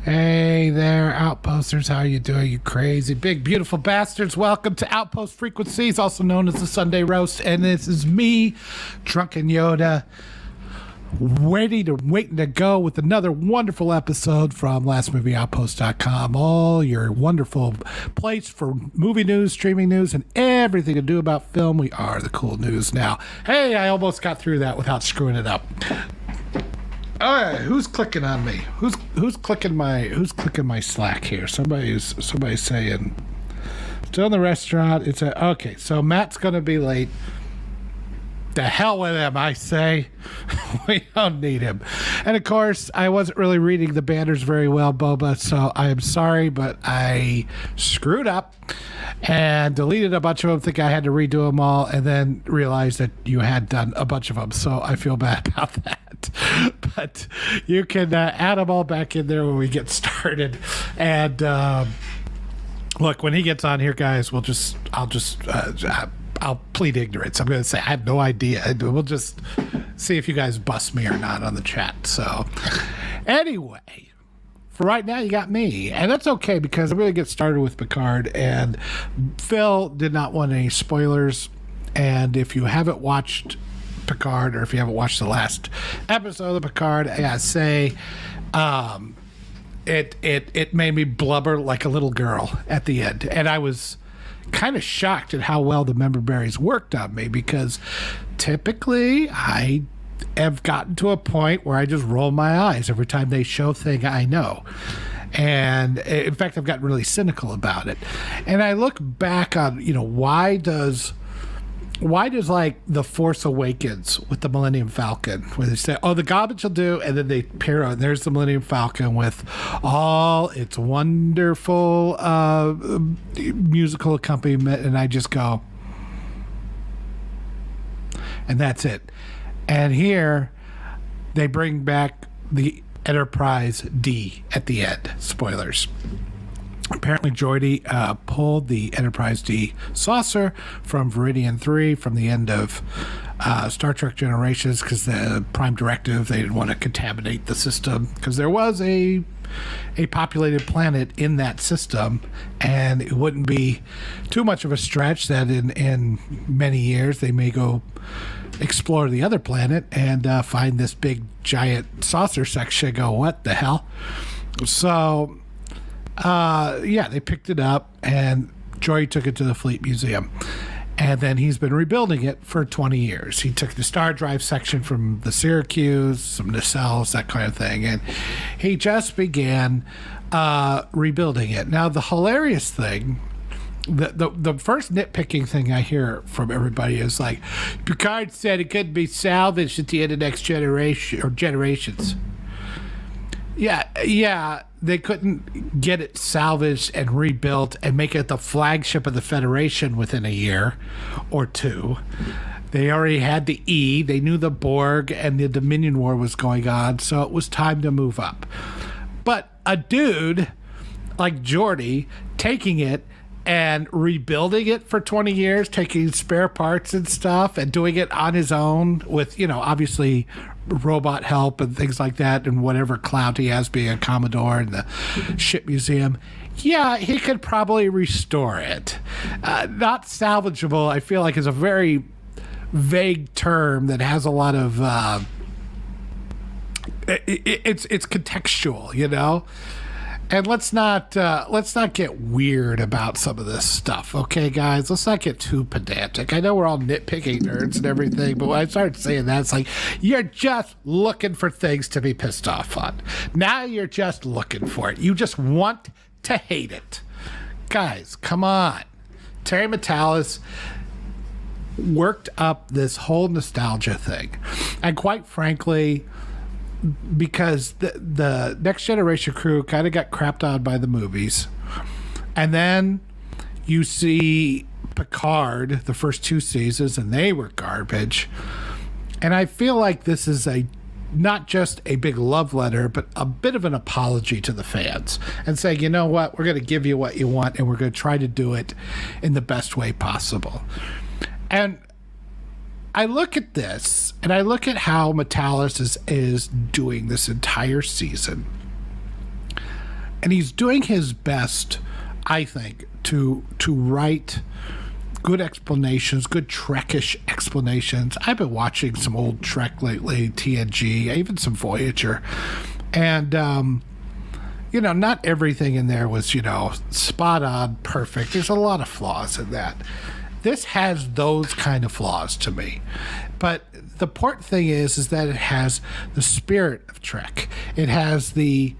Hey there, Outposters. How you doing, you crazy, big, beautiful bastards? Welcome to Outpost Frequencies, also known as the Sunday Roast. And this is me, Drunken Yoda, waiting to go with another wonderful episode from lastmovieoutpost.com. All your wonderful place for movie news, streaming news, and everything to do about film. We are the cool news now. Hey, I almost got through that without screwing it up. All right, who's clicking on me? Who's clicking my Slack here? Somebody's saying still in the restaurant. Okay, so Matt's gonna be late. The hell with him, I say. We don't need him. And of course, I wasn't really reading the banners very well, Boba, so I am sorry, but I screwed up and deleted a bunch of them, think I had to redo them all, and then realized that you had done a bunch of them, so I feel bad about that. But you can add them all back in there when we get started. And look, when he gets on here, guys, I'll plead ignorance. I'm going to say I have no idea. We'll just see if you guys bust me or not on the chat. So anyway, for right now, you got me. And that's okay because I'm going to get started with Picard. And Phil did not want any spoilers. And if you haven't watched Picard, or if you haven't watched the last episode of Picard, I gotta say, it made me blubber like a little girl at the end. And I was kind of shocked at how well the member berries worked on me, because typically I have gotten to a point where I just roll my eyes every time they show thing I know. And in fact, I've gotten really cynical about it. And I look back on, why does like The Force Awakens with the Millennium Falcon, where they say, the garbage will do, and then they pair on, there's the Millennium Falcon with all its wonderful musical accompaniment, and I just go, and that's it. And here they bring back the Enterprise D at the end. Spoilers. Apparently, Geordi pulled the Enterprise D saucer from Veridian 3 from the end of Star Trek Generations, because the Prime Directive, they didn't want to contaminate the system, because there was a populated planet in that system, and it wouldn't be too much of a stretch that in many years they may go explore the other planet and find this big giant saucer section, go, what the hell? So they picked it up, and Joy took it to the Fleet Museum, and then he's been rebuilding it for 20 years. He took the star drive section from the Syracuse, some nacelles, that kind of thing, and he just began rebuilding it. Now, the hilarious thing, the first nitpicking thing I hear from everybody is like, Picard said it couldn't be salvaged at the end of Next Generation or Generations. Yeah, they couldn't get it salvaged and rebuilt and make it the flagship of the Federation within a year or two. They already had the E. They knew the Borg and the Dominion War was going on, so it was time to move up. But a dude like Geordi taking it and rebuilding it for 20 years, taking spare parts and stuff and doing it on his own with, obviously robot help and things like that, and whatever clout he has being a Commodore in the ship museum. Yeah, he could probably restore it. Not salvageable, I feel like, is a very vague term that has a lot of it's contextual, And let's not get weird about some of this stuff, okay, guys? Let's not get too pedantic. I know we're all nitpicking nerds and everything, but when I started saying that, it's like, you're just looking for things to be pissed off on. Now you're just looking for it. You just want to hate it. Guys, come on. Terry Matalas worked up this whole nostalgia thing. And quite frankly, because the Next Generation crew kind of got crapped on by the movies. And then you see Picard, the first two seasons, and they were garbage. And I feel like this is not just a big love letter, but a bit of an apology to the fans, and saying, you know what, we're going to give you what you want, and we're going to try to do it in the best way possible. And I look at this, and I look at how Matalas is doing this entire season. And he's doing his best, I think, to write good explanations, good Trekish explanations. I've been watching some old Trek lately, TNG, even some Voyager. And, not everything in there was, spot on, perfect. There's a lot of flaws in that. This has those kind of flaws to me. But the important thing is that it has the spirit of Trek. It has the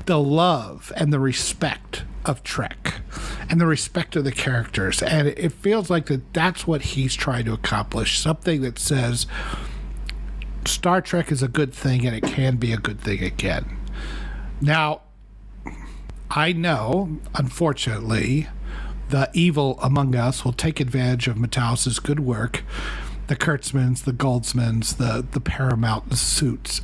love and the respect of Trek and the respect of the characters. And it feels like that's what he's trying to accomplish. Something that says Star Trek is a good thing and it can be a good thing again. Now, I know, unfortunately, the evil among us will take advantage of Metallis's good work, the Kurtzmans, the Goldsmans, the Paramount suits.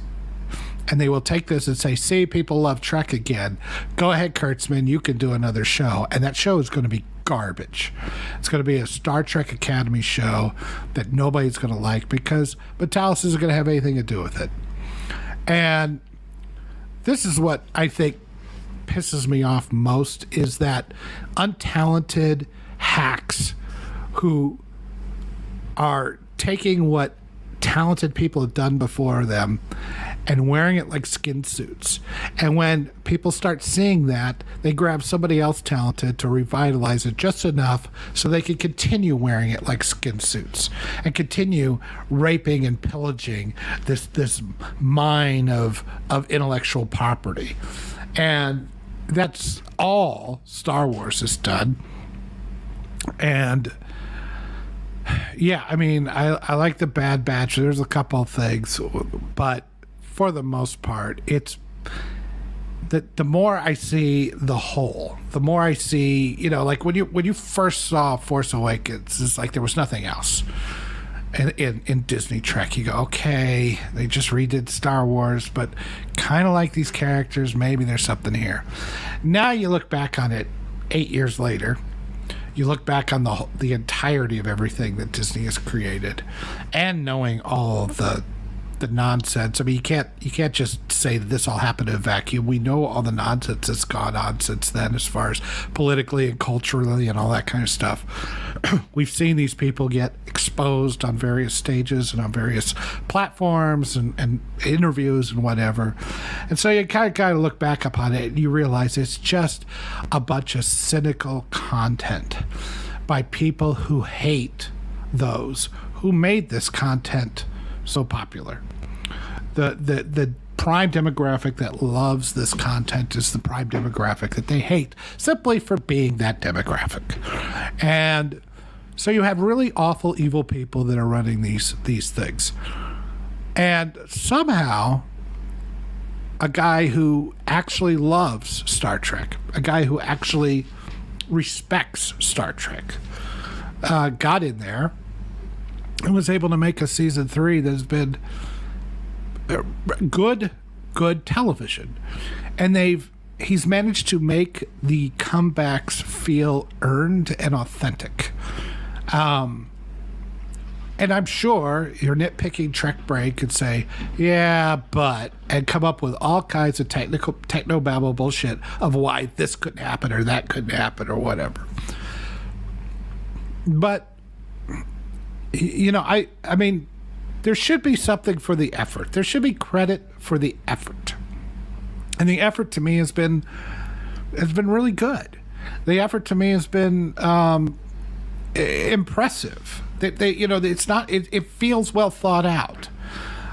And they will take this and say, see, people love Trek again. Go ahead, Kurtzman, you can do another show. And that show is going to be garbage. It's going to be a Star Trek Academy show that nobody's going to like because Metallis isn't going to have anything to do with it. And this is what I think pisses me off most, is that untalented hacks who are taking what talented people have done before them and wearing it like skin suits. And when people start seeing that, they grab somebody else talented to revitalize it just enough so they can continue wearing it like skin suits and continue raping and pillaging this mine of intellectual property. And that's all Star Wars has done. And yeah, I mean, I like the Bad Batch. There's a couple of things, but for the most part, it's the more I see the whole, the more I see, like when you first saw Force Awakens, it's like there was nothing else. In Disney Trek, you go, okay, they just redid Star Wars, but kind of like these characters, maybe there's something here. Now you look back on it 8 years later, you look back on the entirety of everything that Disney has created, and knowing all of the nonsense. I mean, you can't just say that this all happened in a vacuum. We know all the nonsense that's gone on since then, as far as politically and culturally and all that kind of stuff. We've seen these people get exposed on various stages and on various platforms and interviews and whatever. And so you kind of look back upon it and you realize it's just a bunch of cynical content by people who hate those who made this content so popular. The prime demographic that loves this content is the prime demographic that they hate simply for being that demographic. And so you have really awful, evil people that are running these things. And somehow a guy who actually loves Star Trek, a guy who actually respects Star Trek, got in there and was able to make a season 3 that has been good television. And he's managed to make the comebacks feel earned and authentic. And I'm sure your nitpicking Trek brain could say, yeah, but, and come up with all kinds of technobabble bullshit of why this couldn't happen or that couldn't happen or whatever. But I mean, there should be something for the effort. There should be credit for the effort. And the effort to me has been really good. The effort to me has been impressive. It feels well thought out.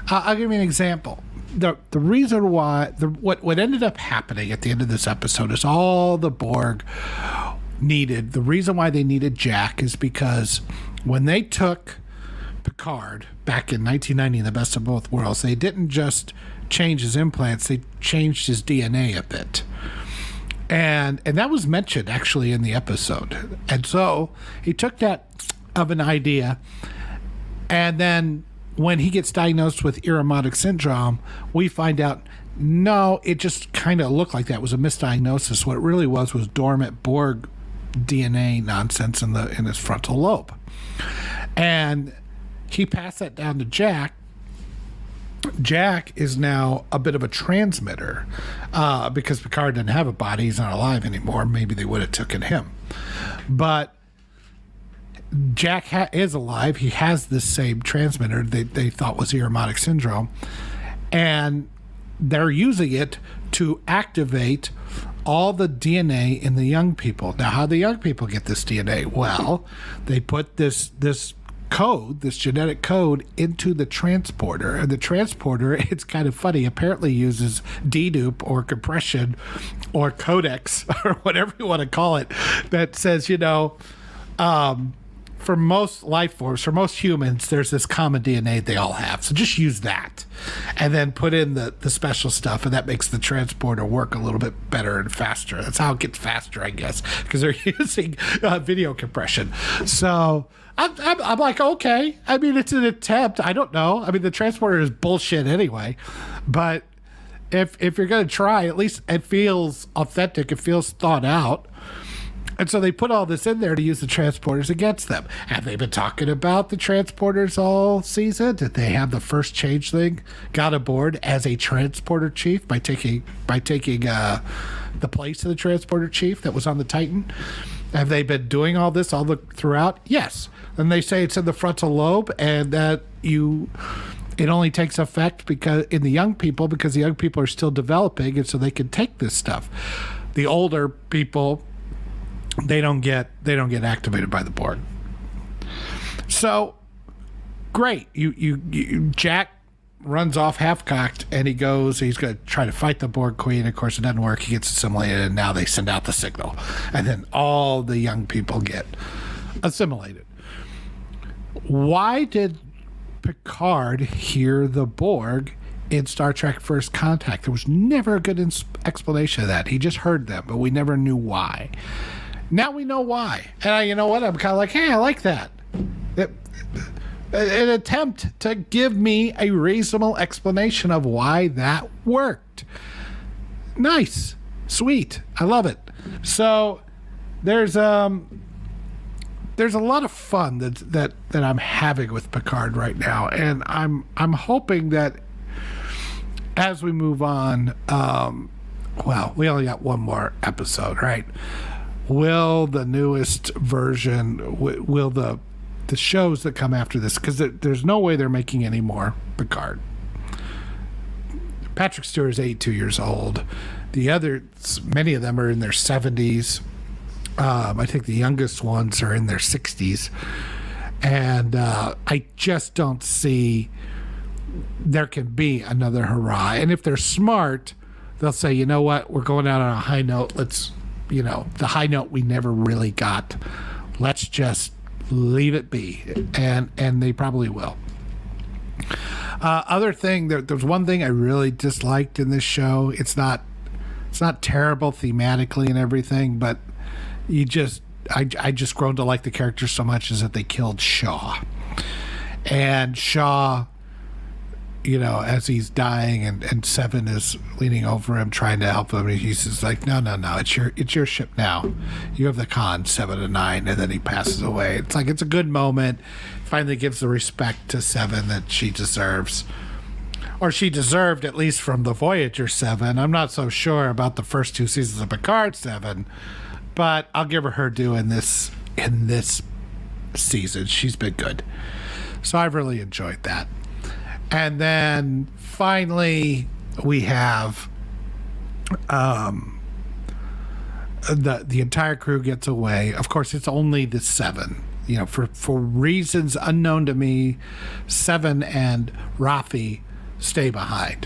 I'll give you an example. The reason why what ended up happening at the end of this episode is all the Borg needed. The reason why they needed Jack is because when they took Picard back in 1990 in The Best of Both Worlds, they didn't just change his implants, they changed his DNA a bit. And that was mentioned actually in the episode. And so he took that of an idea, and then when he gets diagnosed with Irumodic syndrome, we find out, no, it just kind of looked like that. It was a misdiagnosis. What it really was dormant Borg DNA nonsense in his frontal lobe. And he passed that down to Jack, Jack is now a bit of a transmitter because Picard doesn't have a body. He's not alive anymore. Maybe they would have taken him. But Jack is alive. He has this same transmitter they thought was Ironic syndrome. And they're using it to activate all the DNA in the young people. Now, how do the young people get this DNA? Well, they put this code, this genetic code, into the transporter. And the transporter, it's kind of funny, apparently uses dedupe or compression or codex or whatever you want to call it, that says, for most life forms, for most humans, there's this common DNA they all have. So just use that and then put in the special stuff, and that makes the transporter work a little bit better and faster. That's how it gets faster, I guess, because they're using video compression. So I'm like, okay. I mean, it's an attempt. I don't know. I mean, the transporter is bullshit anyway. But if you're going to try, at least it feels authentic. It feels thought out. And so they put all this in there to use the transporters against them. Have they been talking about the transporters all season? Did they have the first changeling got aboard as a transporter chief by taking the place of the transporter chief that was on the Titan? Have they been doing all this throughout? Yes. And they say it's in the frontal lobe, and that it only takes effect because the young people are still developing, and so they can take this stuff. The older people, they don't get activated by the Borg. So great. Jack runs off half-cocked, and he's going to try to fight the Borg Queen. Of course, it doesn't work. He gets assimilated, and now they send out the signal. And then all the young people get assimilated. Why did Picard hear the Borg in Star Trek First Contact? There was never a good explanation of that. He just heard them, but we never knew why. Now we know why. And you know what? I'm kind of like, hey, I like that. An attempt to give me a reasonable explanation of why that worked. Nice. Sweet. I love it. So there's a lot of fun that I'm having with Picard right now, and I'm hoping that as we move on, we only got one more episode, right? Will the newest version, will the shows that come after this, because there's no way they're making any more Picard. Patrick Stewart is 82 years old. The others, many of them are in their 70s. I think the youngest ones are in their 60s. And I just don't see there can be another hurrah. And if they're smart, they'll say, you know what, we're going out on a high note. Let's, the high note we never really got. Let's just leave it be. And they probably will. Other thing, there's one thing I really disliked in this show. It's not terrible thematically and everything, but I just grown to like the character so much, is that they killed Shaw. And Shaw, as he's dying and Seven is leaning over him trying to help him, and he's just like, no, it's your ship now. You have the con 7 and 9, and then he passes away. It's like, it's a good moment. Finally gives the respect to Seven that she deserves. Or she deserved, at least from the Voyager 7. I'm not so sure about the first 2 seasons of Picard 7, but I'll give her due in this season. She's been good. So I've really enjoyed that. And then finally we have the entire crew gets away. Of course, it's only the 7. For reasons unknown to me, 7 and Rafi stay behind.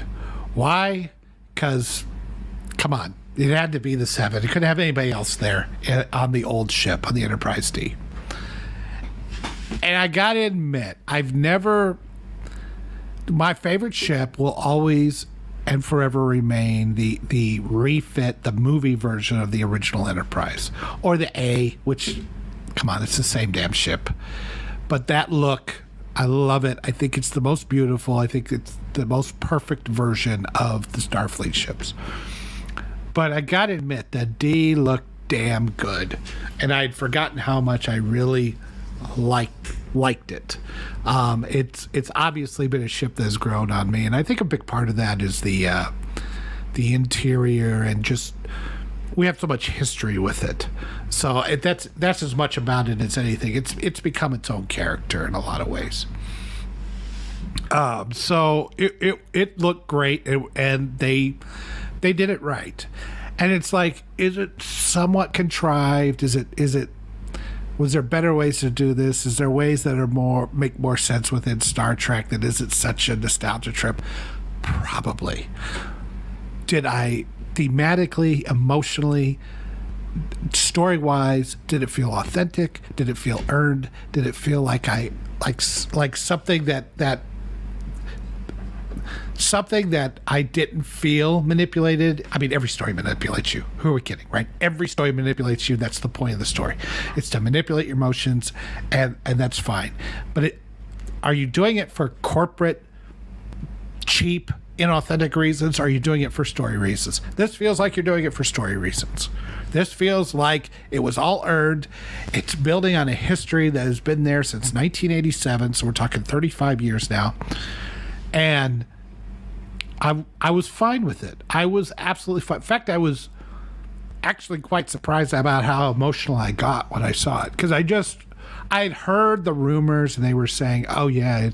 Why? Because, come on, it had to be the 7. It couldn't have anybody else there on the old ship, on the Enterprise D. And I gotta admit, my favorite ship will always and forever remain the refit, the movie version of the original Enterprise. Or the A, which, come on, it's the same damn ship. But that look, I love it. I think it's the most beautiful. I think it's the most perfect version of the Starfleet ships. But I gotta admit, that D looked damn good. And I'd forgotten how much I really liked liked it. It's obviously been a ship that has grown on me, and I think a big part of that is the interior, and just we have so much history with it. So that's as much about it as anything. It's become its own character in a lot of ways. So it looked great, and they did it right. And it's like, is it somewhat contrived? Was there better ways to do this? Is there ways that are make more sense within Star Trek that isn't such a nostalgia trip? Probably. Did I thematically, emotionally, story-wise, did it feel authentic? Did it feel earned? Did it feel like something that I didn't feel manipulated? I mean, every story manipulates you. Who are we kidding, right? Every story manipulates you. That's the point of the story. It's to manipulate your emotions, and that's fine. But are you doing it for corporate, cheap, inauthentic reasons? Or are you doing it for story reasons? This feels like you're doing it for story reasons. This feels like it was all earned. It's building on a history that has been there since 1987, so we're talking 35 years now. And I was fine with it. I was absolutely fine. In fact, I was actually quite surprised about how emotional I got when I saw it, because I had heard the rumors, and they were saying, oh yeah,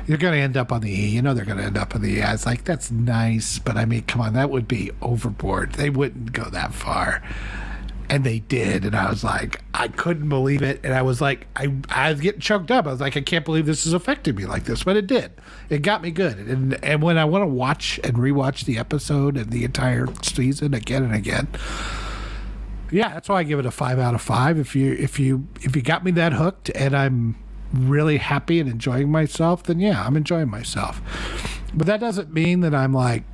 you're going to end up on the E. You know they're going to end up on the E. I was like, that's nice, but I mean, come on, that would be overboard. They wouldn't go that far. And they did, and I was like, I couldn't believe it. And I was like, I was getting choked up. I was like, I can't believe this is affecting me like this, but it did. It got me good. And when I want to watch and rewatch the episode and the entire season again and again, yeah, that's why I give it a 5 out of 5. If you got me that hooked, and I'm really happy and enjoying myself, then yeah, I'm enjoying myself. But that doesn't mean that I'm like,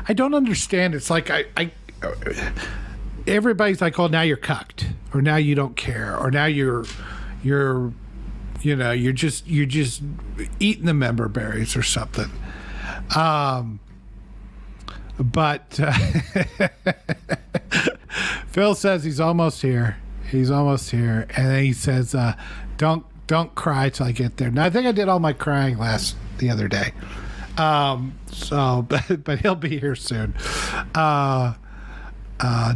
I don't understand. It's like everybody's like, oh, now you're cucked, or now you don't care, or now you're just eating the member berries or something. But Phil says he's almost here. He's almost here, and then he says, "Don't cry till I get there." Now I think I did all my crying the other day. But he'll be here soon.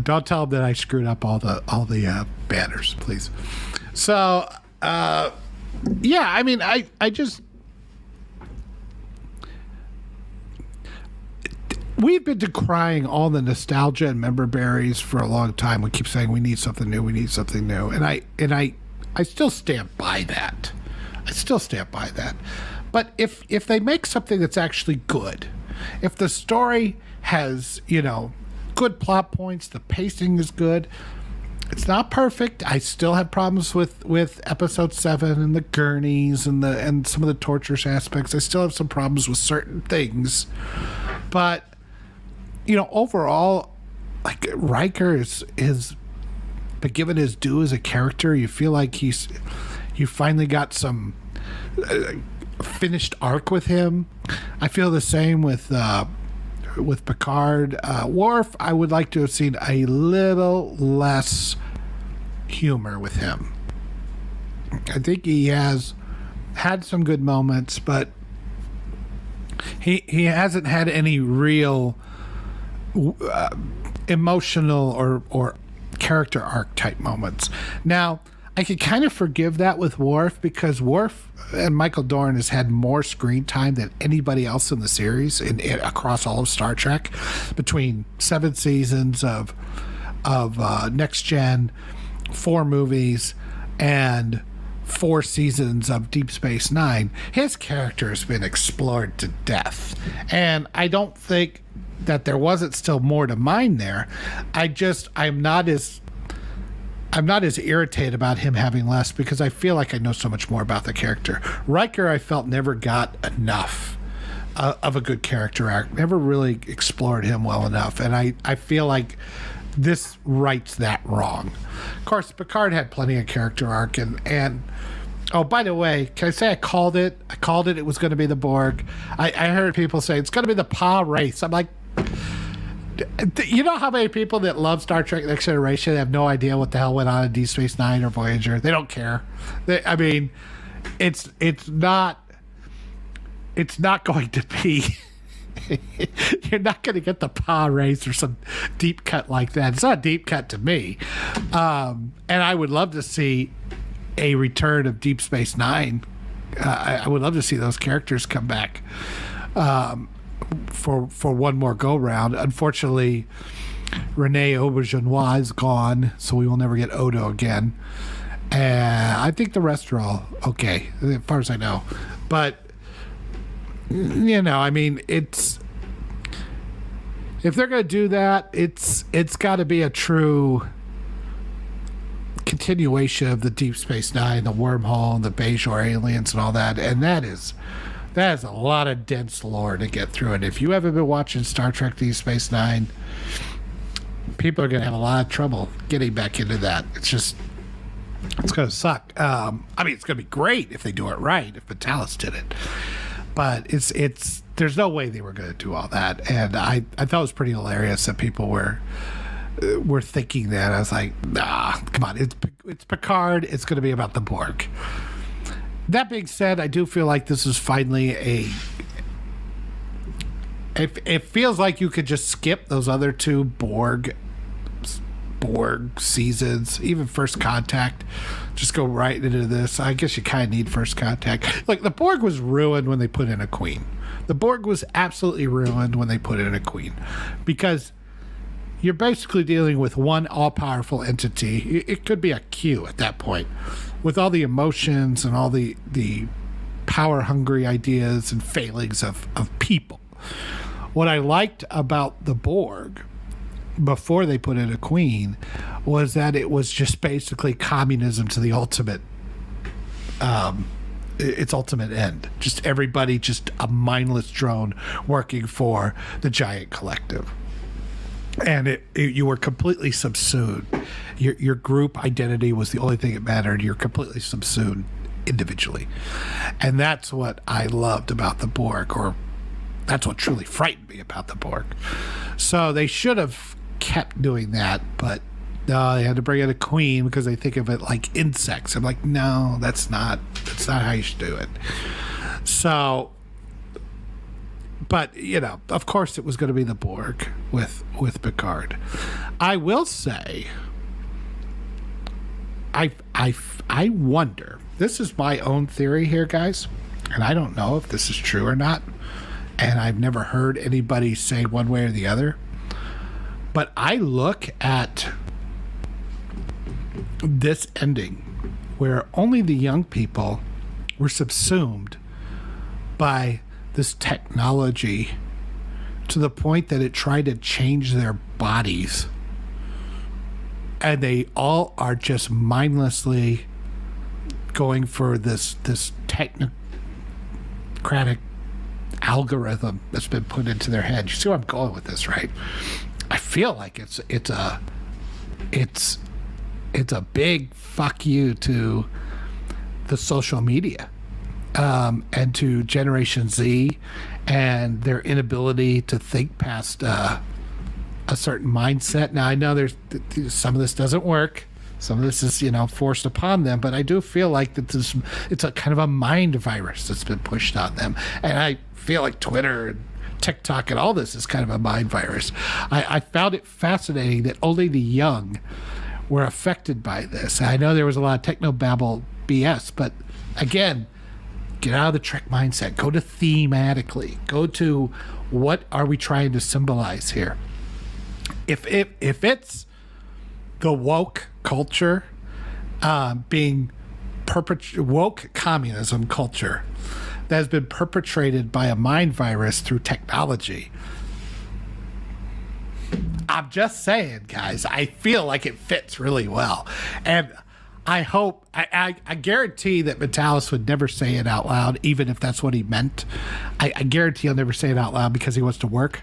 Don't tell him that I screwed up all the banners, please. So, yeah, I mean, I just, we've been decrying all the nostalgia and member berries for a long time. We keep saying we need something new, and I still stand by that. But if they make something that's actually good, if the story has, good plot points, the pacing is good. It's not perfect. I still have problems with episode 7 and the gurneys and some of the torturous aspects. I still have some problems with certain things, but overall, like, Riker is been given his due as a character. You feel like you finally got some finished arc with him. I feel the same with Picard. Worf, I would like to have seen a little less humor with him. I think he has had some good moments, but he hasn't had any real emotional or character arc type moments. Now, I could kind of forgive that with Worf, because Worf and Michael Dorn has had more screen time than anybody else in the series across all of Star Trek, between 7 seasons of Next Gen, 4 movies, and 4 seasons of Deep Space Nine. His character has been explored to death, and I don't think that there wasn't still more to mine there. I'm not as irritated about him having less, because I feel like I know so much more about the character. Riker, I felt, never got enough of a good character arc, never really explored him well enough, and I feel like this rights that wrong. Of course, Picard had plenty of character arc, and oh, by the way, can I say I called it? It was going to be the Borg. I heard people say it's going to be the Pa race. I'm like, You know how many people that love Star Trek Next Generation have no idea what the hell went on in Deep Space Nine or Voyager? They don't care. I mean, it's not going to be. You're not going to get the paw race or some deep cut like that. It's not a deep cut to me. And I would love to see a return of Deep Space Nine. I would love to see those characters come back for one more go round. Unfortunately, Renee Auberjonois is gone, so we will never get Odo again. And I think the rest are all okay, as far as I know. But I mean, if they're going to do that, it's got to be a true continuation of the Deep Space Nine, the wormhole, and the Bajor aliens, and all that. And that is a lot of dense lore to get through. And if you haven't been watching Star Trek Deep Space Nine, people are going to have a lot of trouble getting back into that. It's going to suck. I mean, it's going to be great if they do it right, if Vitalis did it. But there's no way they were going to do all that. And I thought it was pretty hilarious that people were thinking that. I was like, nah, come on. It's Picard. It's going to be about the Borg. That being said, I do feel like this is finally it feels like you could just skip those other two Borg seasons, even First Contact. Just go right into this. I guess you kind of need First Contact. Like, the Borg was ruined when they put in a queen. The Borg was absolutely ruined when they put in a queen, because you're basically dealing with one all-powerful entity. It could be a Q at that point, with all the emotions and all the power-hungry ideas and failings of people. What I liked about the Borg before they put in a queen was that it was just basically communism to the ultimate its ultimate end. Just everybody, just a mindless drone working for the giant collective. And you were completely subsumed. Your group identity was the only thing that mattered. You're completely subsumed individually. And that's what I loved about the Borg, or that's what truly frightened me about the Borg. So they should have kept doing that, but no, they had to bring in a queen because they think of it like insects. I'm like, no, that's not how you should do it. So, but of course it was going to be the Borg with Picard. I will say, I wonder, this is my own theory here, guys, and I don't know if this is true or not, and I've never heard anybody say one way or the other. But I look at this ending where only the young people were subsumed by this technology to the point that it tried to change their bodies. And they all are just mindlessly going for this technocratic algorithm that's been put into their head. You see where I'm going with this, right? I feel like it's a big fuck you to the social media and to Generation Z and their inability to think past a certain mindset. Now, I know there's some of this doesn't work. Some of this is, forced upon them, but I do feel like that it's a kind of a mind virus that's been pushed on them. And I feel like Twitter and TikTok and all this is kind of a mind virus. I found it fascinating that only the young were affected by this. I know there was a lot of technobabble BS, but again, get out of the Trek mindset. Go to thematically. Go to what are we trying to symbolize here. If it's the woke culture being woke communism culture that has been perpetrated by a mind virus through technology. I'm just saying, guys, I feel like it fits really well. And I hope, I guarantee that Vitalis would never say it out loud, even if that's what he meant. I guarantee he'll never say it out loud because he wants to work.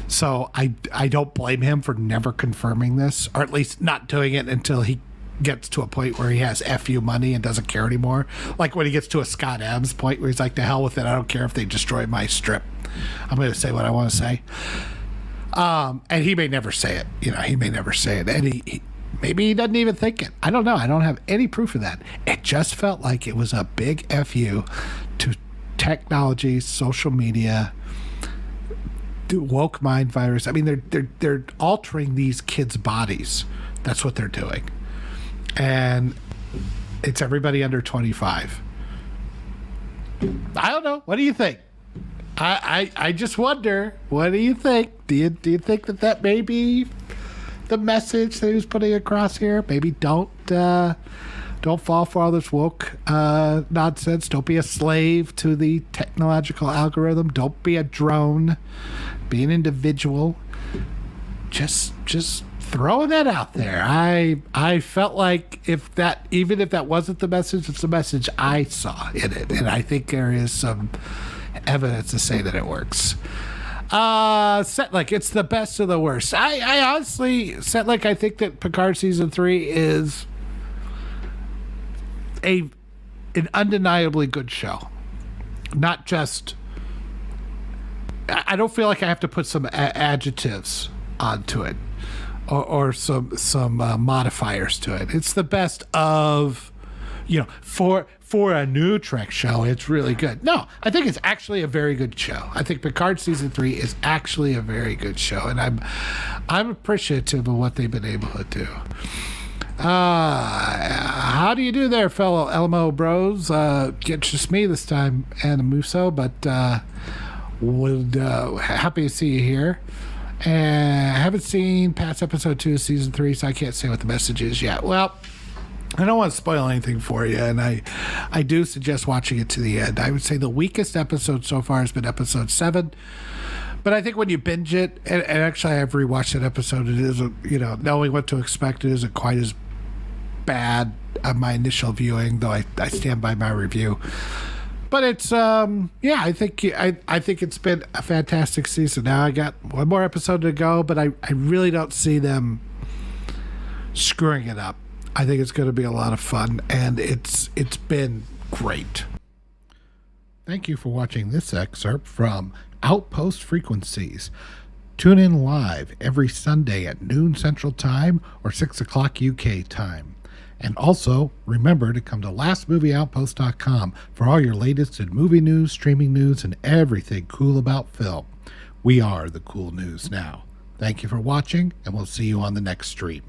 So I don't blame him for never confirming this, or at least not doing it until he gets to a point where he has FU money and doesn't care anymore. Like when he gets to a Scott Adams point where he's like, to hell with it, I don't care if they destroy my strip. I'm going to say what I want to say. And he may never say it. He may never say it. And maybe he doesn't even think it. I don't know. I don't have any proof of that. It just felt like it was a big FU to technology, social media, woke mind virus. I mean, they're altering these kids' bodies. That's what they're doing. And it's everybody under 25. I don't know. What do you think? I just wonder. What do you think? Do you think that may be the message that he was putting across here? Maybe don't fall for all this woke nonsense. Don't be a slave to the technological algorithm. Don't be a drone. Be an individual. Just throwing that out there. I felt like even if that wasn't the message, it's the message I saw in it, and I think there is some evidence to say that it works. Setlick, it's the best of the worst. I honestly, Setlick, I think that Picard season 3 is an undeniably good show. Not just, I don't feel like I have to put some adjectives onto it or some modifiers to it. It's the best of, for a new Trek show, it's really good. No, I think it's actually a very good show. I think Picard season 3 is actually a very good show, and I'm appreciative of what they've been able to do. How do you do there, fellow Elmo bros? It's just me this time, and Muso, but happy to see you here. And I haven't seen past episode 2 of season 3, so I can't say what the message is yet. Well, I don't want to spoil anything for you, and I do suggest watching it to the end. I would say the weakest episode so far has been episode 7. But I think when you binge it, and actually I've rewatched that episode, it is, knowing what to expect, it isn't quite as bad on my initial viewing, though I stand by my review. But it's, I think it's been a fantastic season. Now I got one more episode to go, but I really don't see them screwing it up. I think it's going to be a lot of fun, and it's been great. Thank you for watching this excerpt from Outpost Frequencies. Tune in live every Sunday at noon Central Time or 6 o'clock UK time. And also, remember to come to lastmovieoutpost.com for all your latest in movie news, streaming news, and everything cool about film. We are the cool news now. Thank you for watching, and we'll see you on the next stream.